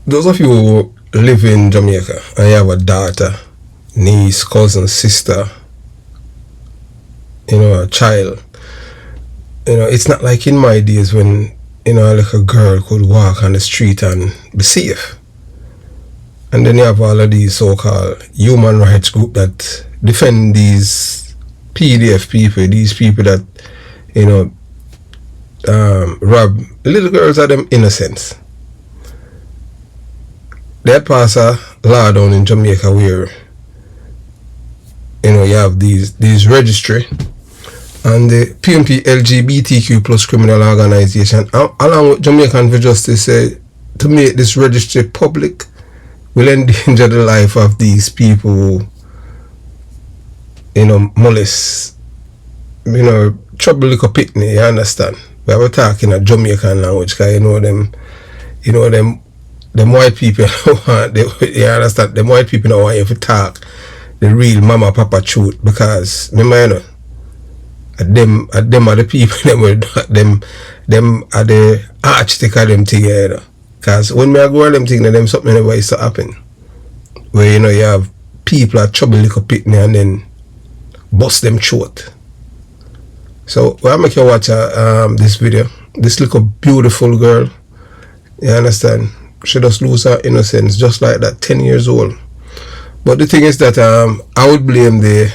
those of you who live in Jamaica and you have a daughter, niece, cousin, sister, a child, it's not like in my days when, like a girl could walk on the street and be safe. And then you have all of these so-called human rights group that defend these PDF people, these people that, rob little girls of them innocence. They had passed a law down in Jamaica where, you have these registry and the PMP LGBTQ plus criminal organization along with Jamaican for Justice say to make this registry public will endanger the life of these people who, molest, trouble little pitney, you understand? We are talking a Jamaican language because them white people you understand, them white people don't want you to talk the real mama papa truth because remember them are the people them are the architect of them thing, because when me go on them thing them something never used to happen where you have people at trouble little pitney and then bust them throat. So I make you watch this video. This little beautiful girl, you understand, she just lose her innocence just like that, 10 years old. But the thing is that I would blame the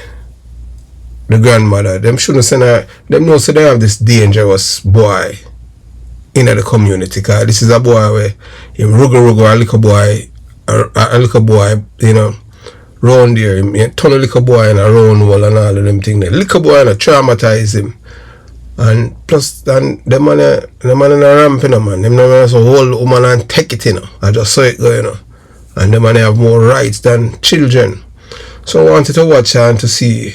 grandmother. Them shouldn't send her. Them know so they have this dangerous boy in the community. Cause this is a boy where him rugo a little boy, round there. Him turn a little boy in a round wall and all of them things. The little boy and traumatize him. And plus, them man in a ramp, man. Them man so hold woman and take it, I just saw it go, And them man have more rights than children. So I wanted to watch and to see,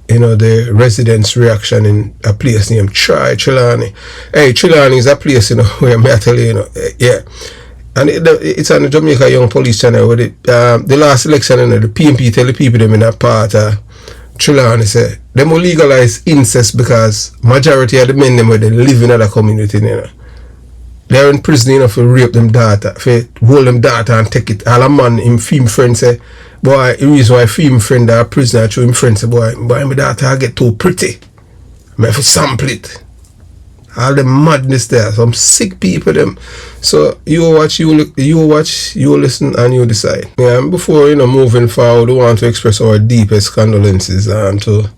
the residents' reaction in a place named Trelawney. Hey, Trelawney is a place, where I tell you, yeah. And it's on the Jamaica Young Police Channel where the last election, the PMP tell the people them in that part Trelawney say them will legalize incest because majority of the men them where they live in other community, they're in prison for rape them daughter, for hold them daughter and take it. All a man him film friend say, boy, the reason why film friend are prisoner to him friend say, boy my daughter get too pretty. I have to sample it. All the madness there, some sick people them. So you watch, you listen, and you decide. Yeah, and before moving forward, we want to express our deepest condolences to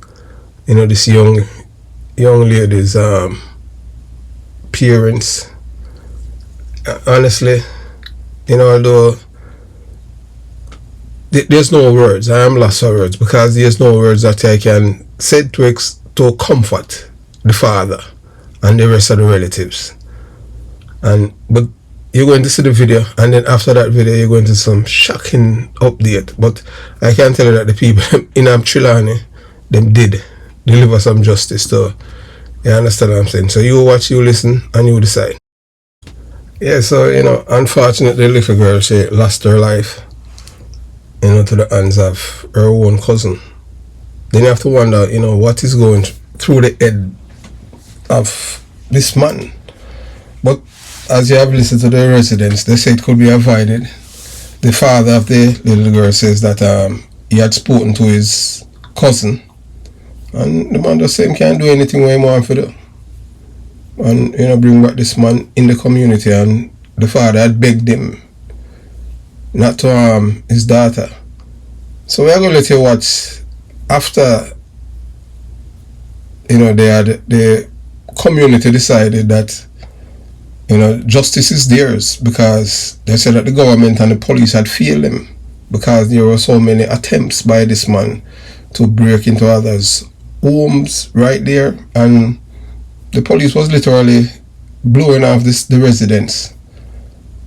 this young lady's parents. Honestly, although there's no words, I am lost for words because there's no words that I can say to comfort the father and the rest of the relatives. But you're going to see the video, and then after that video you're going to see some shocking update. But I can tell you that the people in Trelawney, them did deliver some justice. So you understand what I'm saying? So you watch, you listen, and you decide. Yeah, so unfortunately the little girl, she lost her life to the hands of her own cousin. Then you have to wonder, what is going through the head of this man. But as you have listened to the residents, they say it could be avoided. The father of the little girl says that he had spoken to his cousin, and the man just saying can't do anything where he wants to do. And bring back this man in the community, and the father had begged him not to harm his daughter. So we are going to let you watch after the community decided that justice is theirs, because they said that the government and the police had failed them because there were so many attempts by this man to break into others' homes right there, and the police was literally blowing off the residents,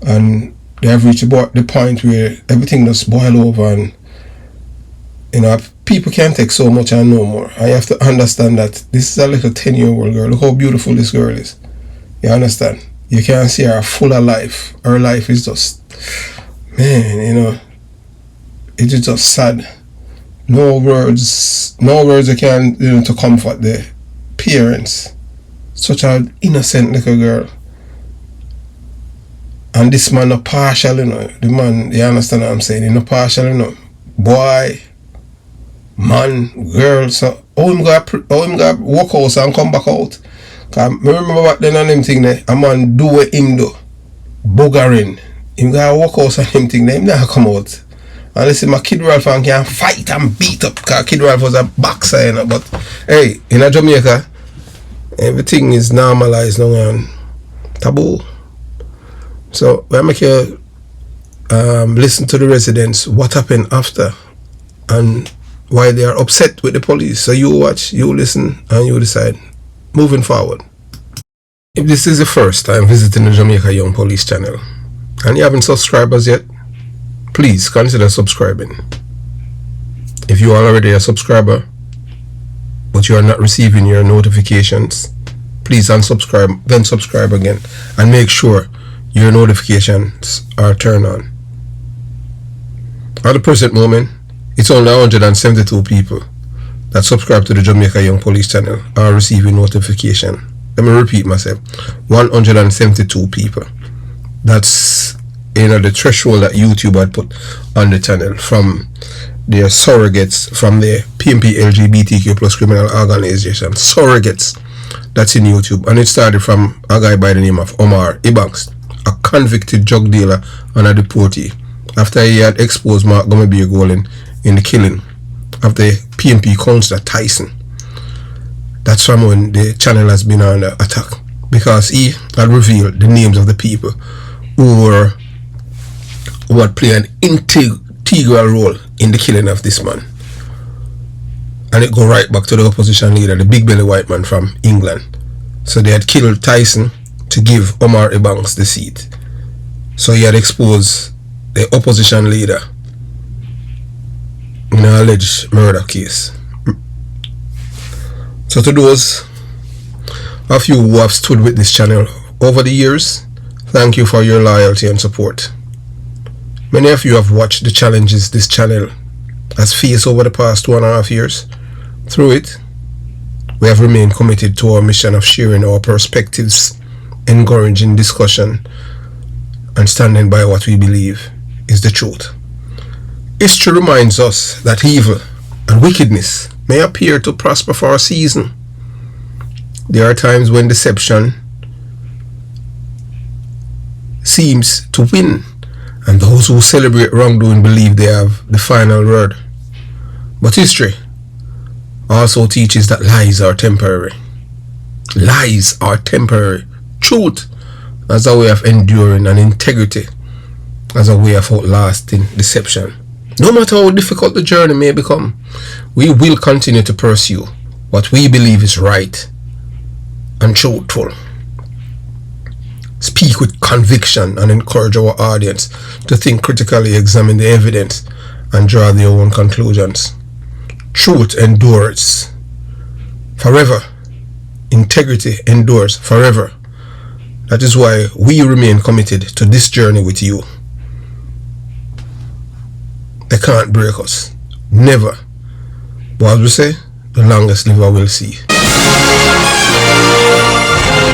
and they have reached the point where everything just boil over, and people can't take so much and no more. I have to understand that this is a little 10-year-old girl. Look how beautiful this girl is. You understand? You can't see her full of life. Her life is just, man, it is just sad. No words you can, to comfort the parents. Such an innocent little girl. And this man no partial, you know. The man, you understand what I'm saying? He no partial, you know. Boy, man, girl, so how him got walk out and come back out? Cause I remember back then on them thing there, a man do what him do. Buggering. Him got walk out and them thing there, him never come out. Unless my Kid Ralph can fight and beat up, because Kid Ralph was a boxer, you know. But hey, in a Jamaica, everything is normalized now and taboo. So when I make you listen to the residents what happened after and why they are upset with the police. So you watch, you listen, and you decide moving forward. If this is the first time visiting the Jamaica Young Police channel and you haven't subscribed as yet, please consider subscribing. If you are already a subscriber but you are not receiving your notifications, please unsubscribe, then subscribe again, and make sure your notifications are turned on. At the present moment, it's only 172 people that subscribe to the Jamaica Young Police channel are receiving notification. Let me repeat myself. 172 people. That's, you know, the threshold that YouTube had put on the channel from their surrogates, from the PMP LGBTQ plus criminal organization. Surrogates. That's in YouTube. And it started from a guy by the name of Omar Ibanks, a convicted drug dealer and a deportee, after he had exposed Mark Gumabir Golin in the killing of the PMP councillor Tyson. That's from when the channel has been under attack, because he had revealed the names of the people who had played an integral role in the killing of this man. And it go right back to the opposition leader, the big belly white man from England. So they had killed Tyson to give Omar Ibanks the seat. So he had exposed the opposition leader in an alleged murder case. So to those of you who have stood with this channel over the years, thank you for your loyalty and support. Many of you have watched the challenges this channel has faced over the past 2.5 years. Through it, we have remained committed to our mission of sharing our perspectives, encouraging discussion, and standing by what we believe is the truth. History reminds us that evil and wickedness may appear to prosper for a season. There are times when deception seems to win, and those who celebrate wrongdoing believe they have the final word. But history also teaches that lies are temporary. Lies are temporary. Truth as a way of enduring, and integrity as a way of outlasting deception. No matter how difficult the journey may become, we will continue to pursue what we believe is right and truthful. Speak with conviction and encourage our audience to think critically, examine the evidence, and draw their own conclusions. Truth endures forever. Integrity endures forever. That is why we remain committed to this journey with you. They can't break us. Never. But as we say, the longest liver will see.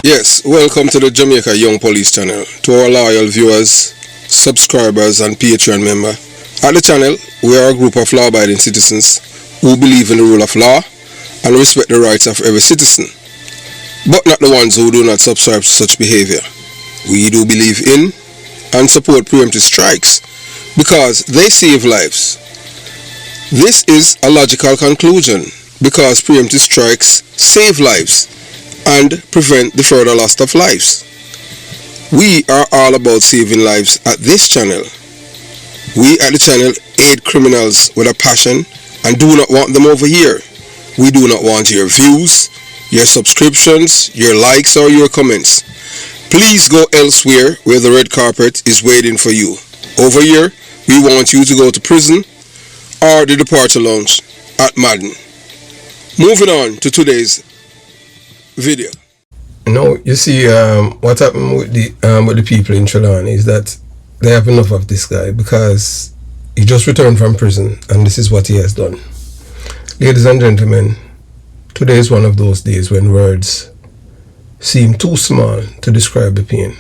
Yes, welcome to the Jamaica Young Police channel. To our loyal viewers, subscribers, and Patreon member. At the channel, we are a group of law-abiding citizens who believe in the rule of law and respect the rights of every citizen, but not the ones who do not subscribe to such behavior. We do believe in and support preemptive strikes because they save lives. This is a logical conclusion because preemptive strikes save lives and prevent the further loss of lives. We are all about saving lives at this channel. We at the channel aid criminals with a passion and do not want them over here. We do not want your views, your subscriptions, your likes, or your comments. Please go elsewhere where the red carpet is waiting for you. Over here, we want you to go to prison or the departure lounge at Madden. Moving on to today's video. Now, you see, what happened with the people in Trelawney is that they have enough of this guy because he just returned from prison and this is what he has done. Ladies and gentlemen, today is one of those days when words seem too small to describe the pain.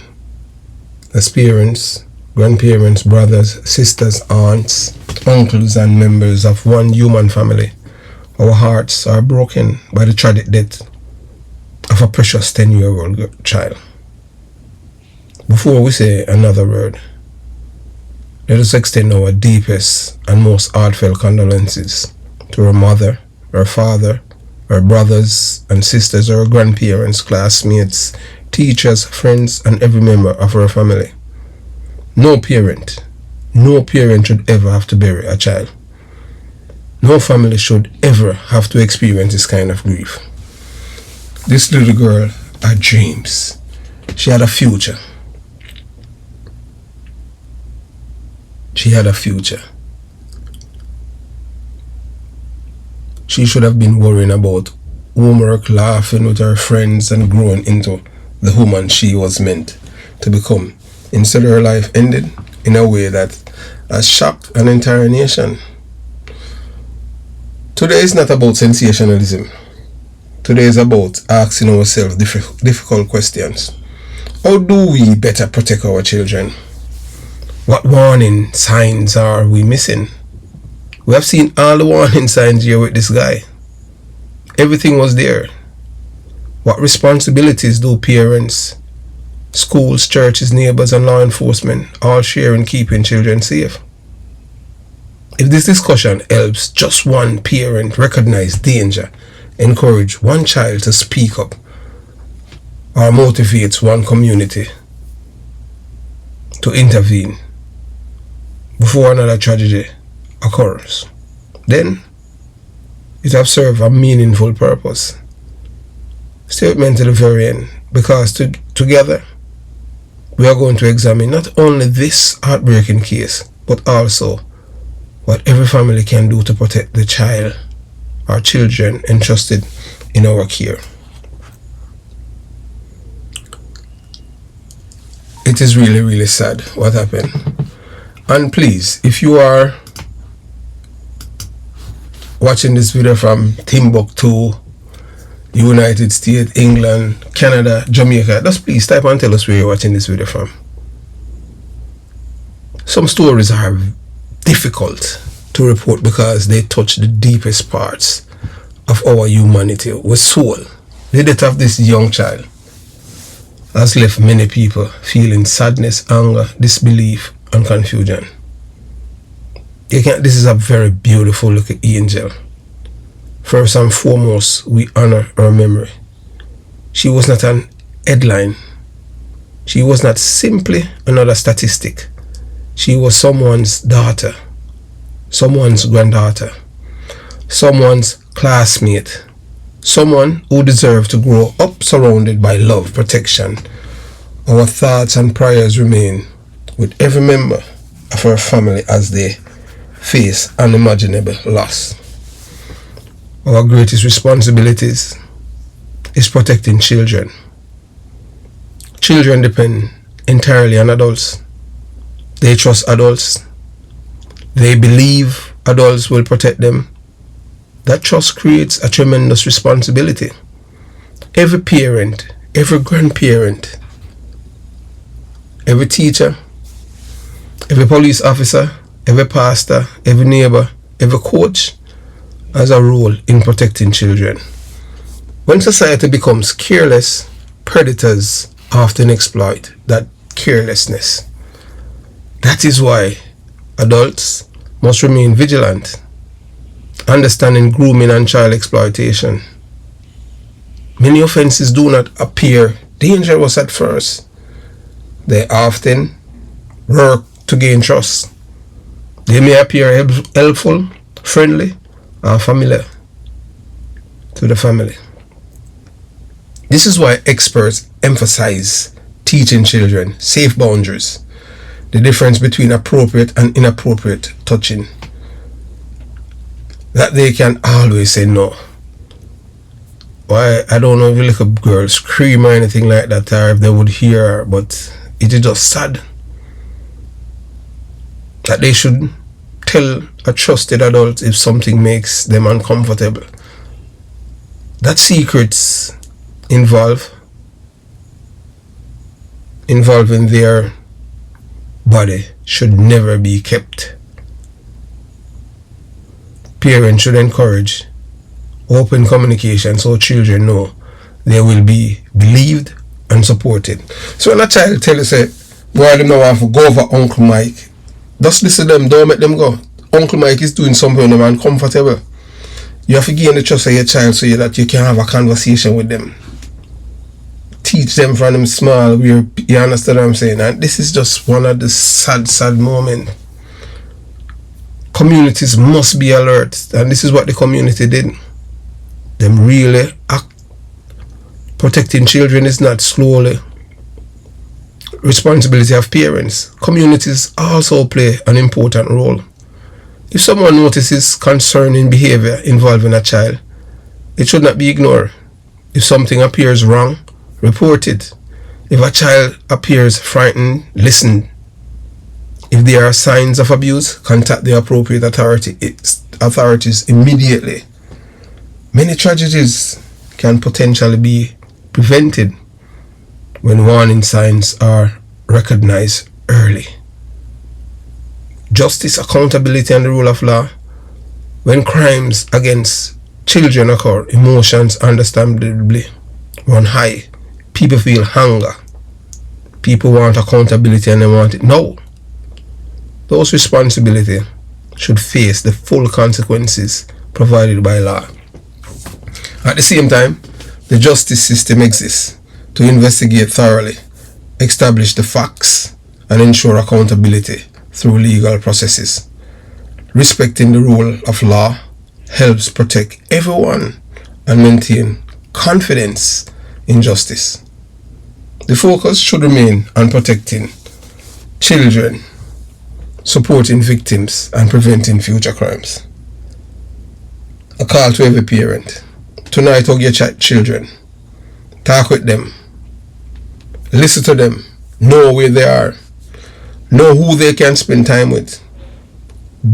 as parents, grandparents, brothers, sisters, aunts, uncles, and members of one human family, our hearts are broken by the tragic death of a precious 10-year-old child. Before we say another word, let us extend our deepest and most heartfelt condolences to her mother, her father, her brothers and sisters, her grandparents, classmates, teachers, friends, and every member of her family. No parent should ever have to bury a child. No family should ever have to experience this kind of grief. This little girl had dreams. She had a future. She had a future. She should have been worrying about homework, laughing with her friends, and growing into the woman she was meant to become. Instead, her life ended in a way that has shocked an entire nation. Today is not about sensationalism. Today is about asking ourselves difficult questions. How do we better protect our children? What warning signs are we missing? We have seen all the warning signs here with this guy. Everything was there. What responsibilities do parents, schools, churches, neighbors, and law enforcement all share in keeping children safe? If this discussion helps just one parent recognize danger, encourage one child to speak up, or motivates one community to intervene before another tragedy occurs, then it have served a meaningful purpose. Stay with me to the very end, because together we are going to examine not only this heartbreaking case, but also what every family can do to protect the child or children entrusted in our care. It is really, really sad what happened. And please, if you are watching this video from Timbuktu, United States, England, Canada, Jamaica, just please type and tell us where you're watching this video from. Some stories are difficult to report because they touch the deepest parts of our humanity, with soul. The death of this young child has left many people feeling sadness, anger, disbelief, and confusion. This is a very beautiful looking angel. First and foremost, we honor her memory. She was not an headline. She was not simply another statistic. She was someone's daughter, someone's granddaughter, someone's classmate, someone who deserved to grow up surrounded by love, protection. Our thoughts and prayers remain with every member of her family as they face unimaginable loss. Our greatest responsibilities is protecting children. Children depend entirely on adults. They trust adults. They believe adults will protect them. That trust creates a tremendous responsibility. Every parent, every grandparent, every teacher, every police officer, every pastor, every neighbor, every coach has a role in protecting children. When society becomes careless, predators often exploit that carelessness. That is why adults must remain vigilant, understanding grooming and child exploitation. Many offenses do not appear dangerous at first. They often work to gain trust. They may appear helpful, friendly, or familiar to the family. This is why experts emphasize teaching children safe boundaries, the difference between appropriate and inappropriate touching, that they can always say no. Why, I don't know if a little girl scream or anything like that, or if they would hear her, but it is just sad that they should tell a trusted adult if something makes them uncomfortable. That secrets involving their body should never be kept. Parents should encourage open communication so children know they will be believed and supported. So when a child tell you, say, boy, them now want to go over Uncle Mike, just listen to them, don't make them go. Uncle Mike is doing something them uncomfortable. You have to gain the trust of your child so that you can have a conversation with them. Teach them from them small, where you understand what I'm saying. And this is just one of the sad moments. Communities must be alert, and this is what the community did. Them really act. Protecting children is not slowly responsibility of parents. Communities also play an important role. If someone notices concerning behavior involving a child, it should not be ignored. If something appears wrong, report it. If a child appears frightened, listen. If there are signs of abuse, contact the appropriate authorities immediately. Many tragedies can potentially be prevented when warning signs are recognized early. Justice, accountability, and the rule of law. When crimes against children occur, emotions understandably run high. People feel hunger. People want accountability and they want it now. Those responsibilities should face the full consequences provided by law. At the same time, the justice system exists to investigate thoroughly, establish the facts, and ensure accountability through legal processes. Respecting the rule of law helps protect everyone and maintain confidence in justice. The focus should remain on protecting children, supporting victims, and preventing future crimes. A call to every parent. Tonight, hug your children. Talk with them. Listen to them. Know where they are. Know who they can spend time with.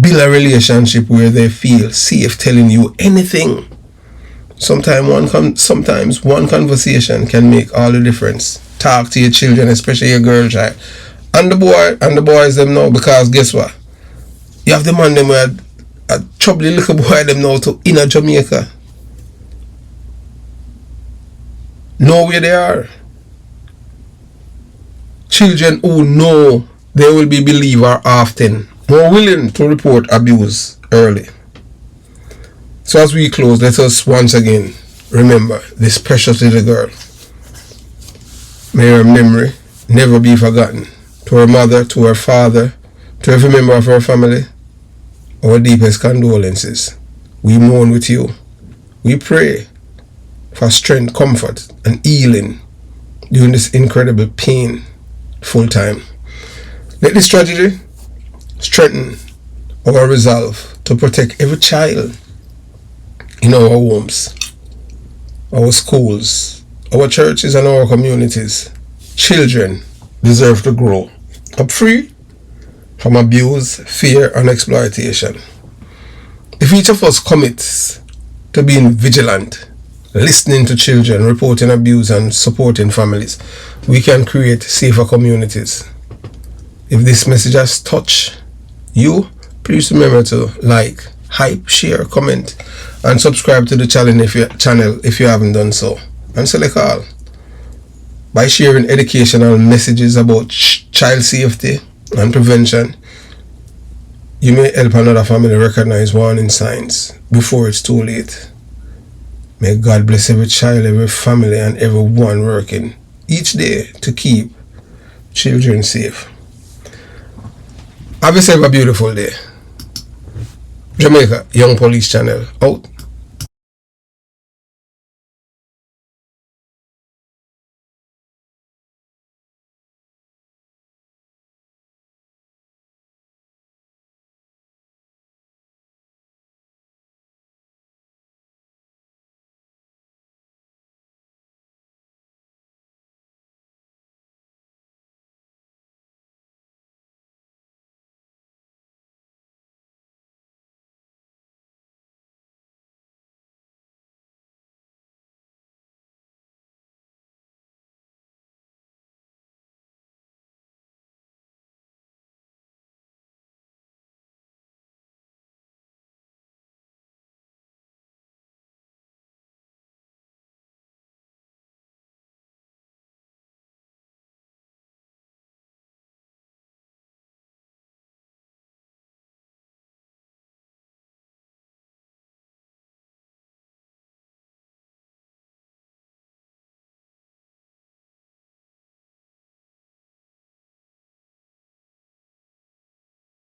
Build a relationship where they feel safe telling you anything. Sometimes one conversation can make all the difference. Talk to your children, especially your girl child. And the boys them now, because guess what? You have the man them where a troubly little boy them now to inner Jamaica. Know where they are. Children who know they will be believed are often more willing to report abuse early. So as we close, let us once again remember this precious little girl. May her memory never be forgotten. To her mother, to her father, to every member of her family, our deepest condolences. We mourn with you. We pray for strength, comfort, and healing during this incredible pain full time. Let this tragedy strengthen our resolve to protect every child in our homes, our schools, our churches, and our communities. Children deserve to grow up free from abuse, fear, and exploitation. If each of us commits to being vigilant, listening to children, reporting abuse, and supporting families, we can create safer communities. If this message has touched you, please remember to like, hype, share, comment, and subscribe to the channel if you haven't done so. And select all. By sharing educational messages about child safety and prevention, you may help another family recognize warning signs before it's too late. May God bless every child, every family, and everyone working each day to keep children safe. Have yourself a beautiful day. Jamaica Young Police Channel out.